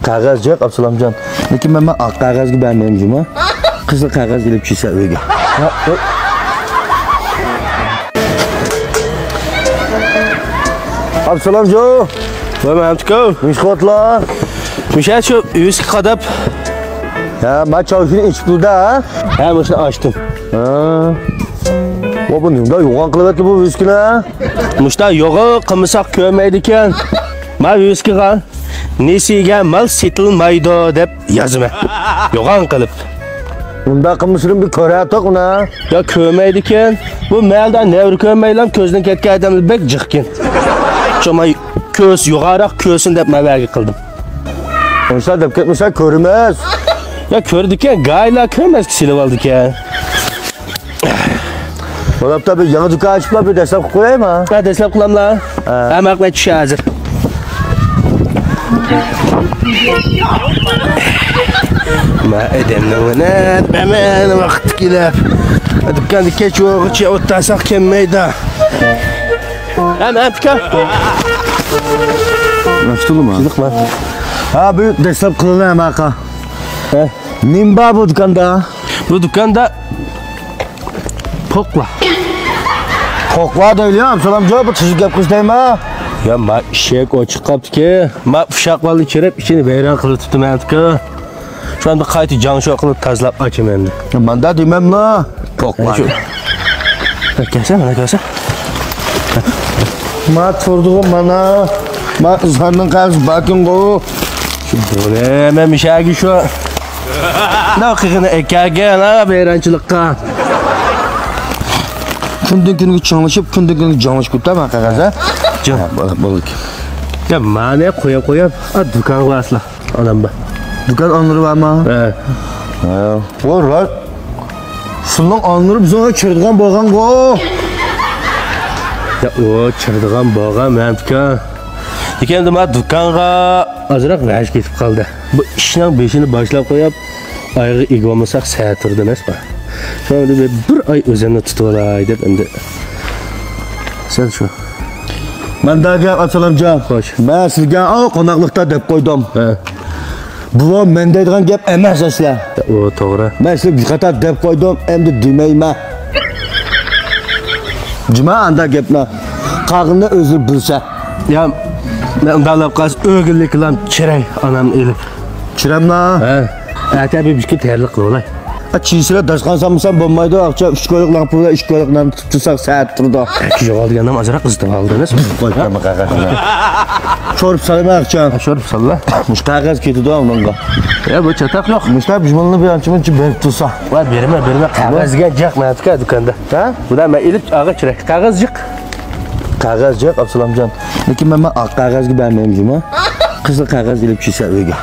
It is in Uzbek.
Qog'oz yo'q, Absalomjon. Lekin men oq qog'ozga bermayman, ha. Qizil qog'oz ilib tushsa uyga. Absalomjon. Voy mamtiko. Mishxotlar. Misha shu uyuski qadab. Ha, men choyni ichib turda, ha? Ha, mana ochdim. Ha. Bu nimda yo'g'on qilyapti bu uyuskini? Mushta yo'g'i qilmasak ko'rmaydi ekan. Men uyuskiga nesiga mal setilmaydi deb yozma. Yo'g'on qilib. Bunda qilmishim bir ko'ratoq uni. Ya ko'rmaydi ekan. Bu maldan nevr ko'rmaylam ko'zdan ketgan odamlar bek jiqkin. Chomay ko'z yuqoriroq ko'rsin deb mavagi qildim. O'sha deb ketmasa ko'rmas. Ya ko'rdi ekan, gayla ko'rmas silib oldi ekan. Bo'libdi bir yangi do'kon ochib bir dastlab qo'yaymi? Ha, dastlab qilamlar. Hammaqni tushi hozir. Ma edemni hemen vaqt kelib. Dükkanı keç o'g'chi o'ttasaq kelmaydi. Hemen pika. Nasılma? Chiqma. Ha, bu dastlab qilinadi maqa. Nimba bu dükkanda? Bu dükkanda pokla. Pokla deyiləm, Absalomjon, bu tuzuk gap qızdayma. Ya ma ishak ochiq qolibdi-ki. Ma ufshaq valni chirib, ichini vayron qilib tutibman-ku. Şu anda qayta jansho qilib tozalab ochim endi. Manda demamla. Pokla. Kelsa, mana kelsa. Ma turduğum mana. Ma izharning qarz bakin qo. Şu böyle men mishagi shu. Ne qilgani ekaga, na vayronchilikqa. Kundan kunga changlashib, kundan kunga janglashib ketaman qog'oz-a. Jon, bo'lik. Ya mane qo'yib, do'kon qilasizlar. Onam ba. Do'kon oniribmi? Ha. Vo'rat. Shundan onirib bizga kirdigan bo'lgan qo. Ya o chirdigan bo'lgan menga. Lekin endi men do'konga ozroq vash ketib qoldi. Bu ishning beshini boshlab qo'yib, oyga ega olmasak saat turdi emasmi? Şöyle bir ay o'zimni tutib olay deb endi. Sen shu. Mendagi Absalomjon, Xo'sh. Men sizga qo'noqlikda deb qo'ydim. Ha. Bu men deydigan gap emas aslan. O to'g'ri. Men sizga qator deb qo'ydim, endi demayman. Juma anda gapni qag'ini o'zi bilsa. Ya men undalab qaz o'g'illik bilan chiray onam elib. Chiramla. Ha. Atabi bizga tayyorlik qilib olay. Çiğsire daşqansamsan bo'lmaydi, akça 3 qo'yliqdan pulga 2 qo'yliqdan tutib tursak saat turdi. Ikki olgandan azroq qizdi oldingiz. Qo'yma qog'ozni. Chorib salma akcha. Sho'rib salla. Mush qog'oz ketdi onga. Ya bu chataq yo'q. Mushlar bijmonini bir ancha berib tursa. Va berma. Qog'ozga jiqmatka do'konda. Ha? Bular men ilib og'a chirak. Qog'oz jiq. Qog'oz yo'q, Absalomjon. Lekin men oq qog'ozga bermayman, qizil qog'oz ilib tushsa uyga.